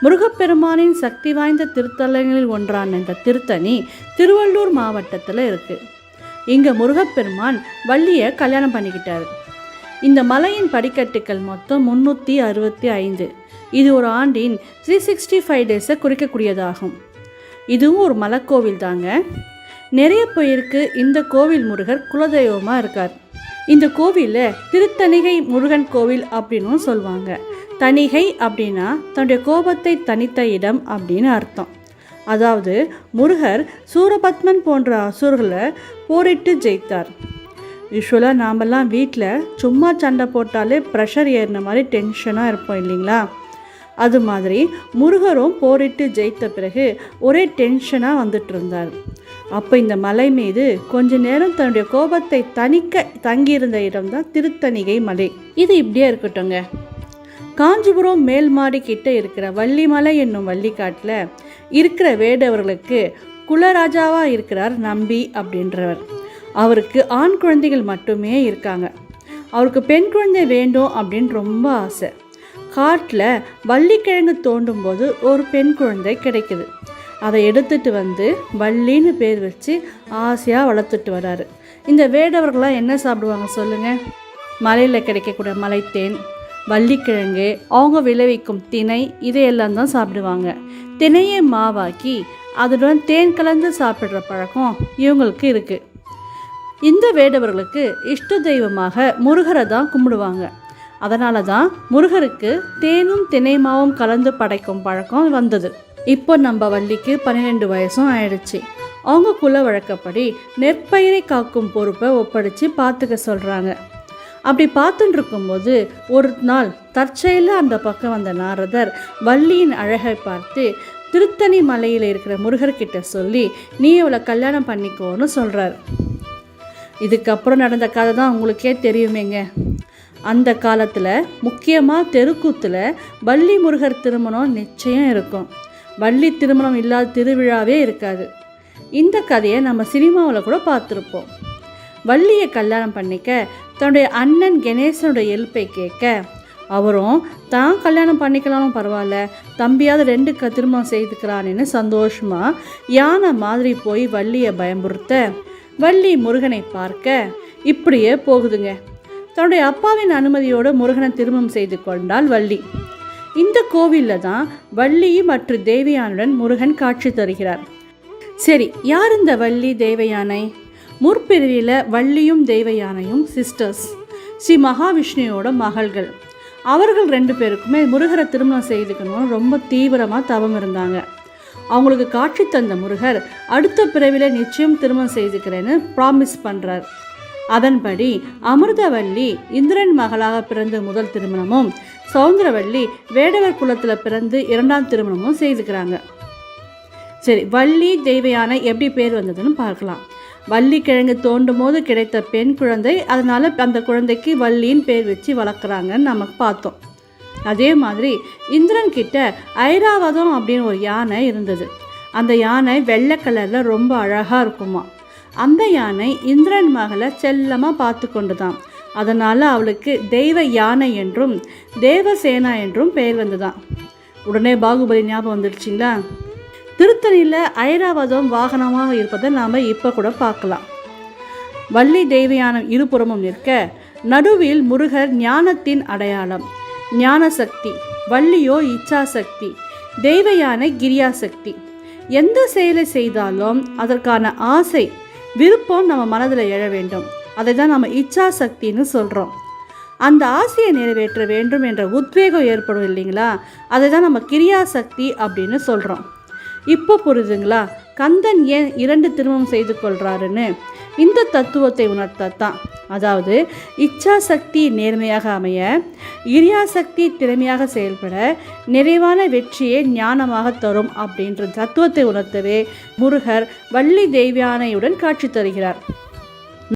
முருகப்பெருமானின் சக்தி வாய்ந்த திருத்தலங்களில் ஒன்றான இந்த திருத்தணி திருவள்ளூர் மாவட்டத்தில் இருக்குது. இங்கே முருகப்பெருமான் வள்ளியை கல்யாணம் பண்ணிக்கிட்டாரு. இந்த மலையின் படிக்கட்டுகள் மொத்தம் 365. இது ஒரு ஆண்டின் 365 டேஸை குறிக்கக்கூடியதாகும். இதுவும் ஒரு மலைக்கோவில் தாங்க. நிறைய பேருக்கு இந்த கோவில் முருகர் குலதெய்வமாக இருக்கார். இந்த கோவிலில் திருத்தணிகை முருகன் கோவில் அப்படின்னு சொல்லுவாங்க. தணிகை அப்படின்னா தன்னுடைய கோபத்தை தணித்த இடம் அப்படின்னு அர்த்தம். அதாவது முருகர் சூரபத்மன் போன்ற அசுரர்களை போரிட்டு ஜெயித்தார். யூஸ்வலாக நாமெல்லாம் வீட்டில் சும்மா சண்டை போட்டாலே ப்ரெஷர் ஏறின மாதிரி டென்ஷனாக இருப்போம் இல்லைங்களா? அது மாதிரி முருகரும் போரிட்டு ஜெயித்த பிறகு ஒரே டென்ஷனாக வந்துட்டு இருந்தார். அப்போ இந்த மலை மீது கொஞ்ச நேரம் தன்னுடைய கோபத்தை தணிக்க தங்கியிருந்த இடம்தான் திருத்தணிகை மலை. இது இப்படியே இருக்கட்டும்ங்க. காஞ்சிபுரம் மேல்மாடி கிட்ட இருக்கிற வள்ளிமலை என்னும் வள்ளிக்காட்டில் இருக்கிற வேடவர்களுக்கு குலராஜாவாக இருக்கிறார் நம்பி அப்படின்றவர். அவருக்கு ஆண் குழந்தைகள் மட்டுமே இருக்காங்க. அவருக்கு பெண் குழந்தை வேண்டும் அப்படின்னு ரொம்ப ஆசை. காட்டில் வள்ளிக்கிழங்கு தோண்டும் போது ஒரு பெண் குழந்தை கிடைக்குது. அதை எடுத்துகிட்டு வந்து வள்ளின்னு பேர் வச்சு ஆசையாக வளர்த்துட்டு வராரு. இந்த வேடவர்கள்லாம் என்ன சாப்பிடுவாங்க சொல்லுங்கள்? மலையில் கிடைக்கக்கூடிய மலைத்தேன், வள்ளிக்கிழங்கு, அவங்க விளைவிக்கும் திணை, இதையெல்லாம் தான் சாப்பிடுவாங்க. திணையை மாவாக்கி அதுடன் தேன் கலந்து சாப்பிட்ற பழக்கம் இவங்களுக்கு இருக்குது. இந்த வேடவர்களுக்கு இஷ்ட தெய்வமாக முருகரை தான் கும்பிடுவாங்க. அதனால தான் முருகருக்கு தேனும் திணைமாவும் கலந்து படைக்கும் பழக்கம் வந்தது. இப்போ நம்ம வள்ளிக்கு 12 வயசும் ஆயிடுச்சு. அவங்க குல வழக்கப்படி நெற்பயிரை காக்கும் பொறுப்பை ஒப்படைச்சு பார்த்துக்க சொல்கிறாங்க. அப்படி பார்த்துட்டு இருக்கும்போது ஒரு நாள் தற்செயலாக அந்த பக்கம் வந்த நாரதர் வள்ளியின் அழகை பார்த்து திருத்தணி மலையில் இருக்கிற முருகர்கிட்ட சொல்லி நீ அவளை கல்யாணம் பண்ணிக்கோன்னு சொல்கிறார். இதுக்கப்புறம் நடந்த கதை தான் உங்களுக்கே தெரியுமேங்க. அந்த காலத்தில் முக்கியமாக தெருக்கூத்தில் வள்ளி முருகர் திருமணம் நிச்சயம் இருக்கும். வள்ளி திருமணம் இல்லாத திருவிழாவே இருக்காது. இந்த கதையை நம்ம சினிமாவில் கூட பார்த்துருப்போம். வள்ளியை கல்யாணம் பண்ணிக்க தன்னுடைய அண்ணன் கணேசனுடைய ஹெல்ப்பை கேட்க அவரும் தான் கல்யாணம் பண்ணிக்கலாலும் பரவாயில்ல, தம்பியாவது 2 திருமணம் செய்துக்கிறான்னு சந்தோஷமாக யானை மாதிரி போய் வள்ளியை பயமுறுத்த வள்ளி முருகனை பார்க்க இப்படியே போகுதுங்க. தன்னுடைய அப்பாவின் அனுமதியோடு முருகனை திருமணம் செய்து கொண்டாள் வள்ளி. இந்த கோவிலில் தான் வள்ளி மற்றும் தேவயானுடன் முருகன் காட்சி தருகிறார். சரி, யார் இந்த வள்ளி தேவயானை? முற்பிரிவில் வள்ளியும் தேவயானையும் சிஸ்டர்ஸ், ஸ்ரீ மகாவிஷ்ணுவோட மகள்கள். அவர்கள் 2 பேருக்குமே முருகரை திருமணம் செய்துக்கணும்னு ரொம்ப தீவிரமாக தவம் இருந்தாங்க. அவங்களுக்கு காட்சி தந்த முருகர் அடுத்த பிறவியில் நிச்சயம் திருமணம் செய்துக்கிறேன்னு ப்ராமிஸ் பண்ணுறார். அதன்படி அமிர்தவள்ளி இந்திரன் மகளாக பிறந்த முதல் திருமணமும், சௌந்தரவள்ளி வேடவர் குலத்தில் பிறந்து 2ஆம் திருமணமும் செய்துக்கிறாங்க. சரி, வள்ளி தேவயானை எப்படி பேர் வந்ததுன்னு பார்க்கலாம். வள்ளி கிழங்கு தோண்டும் போது கிடைத்த பெண் குழந்தை, அதனால் அந்த குழந்தைக்கு வள்ளின்னு பேர் வச்சு வளர்க்குறாங்கன்னு நமக்கு பார்த்தோம். அதே மாதிரி இந்திரன் கிட்ட ஐராவதம் அப்படின்னு ஒரு யானை இருந்தது. அந்த யானை வெள்ளை கலரில் ரொம்ப அழகாக இருக்குமா. அந்த யானை இந்திரன் மகளை செல்லமாக பார்த்து கொண்டு தான். அதனால் அவளுக்கு தெய்வ யானை என்றும் தேவசேனா என்றும் பெயர் வந்துதான். உடனே பாகுபலி ஞாபகம் வந்துடுச்சிங்களா? திருத்தணியில் ஐராவதம் வாகனமாக இருப்பதை நாம் இப்போ கூட பார்க்கலாம். வள்ளி தேவயானம் இருபுறமும் நிற்க நடுவில் முருகர் ஞானத்தின் அடையாளம், ஞான சக்தி. வள்ளியோ இச்சாசக்தி, தெய்வயானை கிரியாசக்தி. எந்த செயலை செய்தாலும் அதற்கான ஆசை, விருப்பம் நம்ம மனதில் எழ வேண்டும். அதை தான் நம்ம இச்சாசக்தின்னு சொல்கிறோம். அந்த ஆசையை நிறைவேற்ற வேண்டும் என்ற உத்வேகம் ஏற்படும் இல்லைங்களா? அதை தான் நம்ம கிரியாசக்தி அப்படின்னு சொல்கிறோம். இப்போ புரியுதுங்களா கந்தன் ஏன் 2 திருமணம் செய்து கொள்கிறாருன்னு? இந்த தத்துவத்தை உணர்த்தான். அதாவது இச்சாசக்தி நேர்மையாக அமைய, கிரியாசக்தி திறமையாக செயல்பட, நிறைவான வெற்றியை ஞானமாக தரும் அப்படின்ற தத்துவத்தை உணர்த்தவே முருகர் வள்ளி தேவயானையுடன் காட்சி தருகிறார்.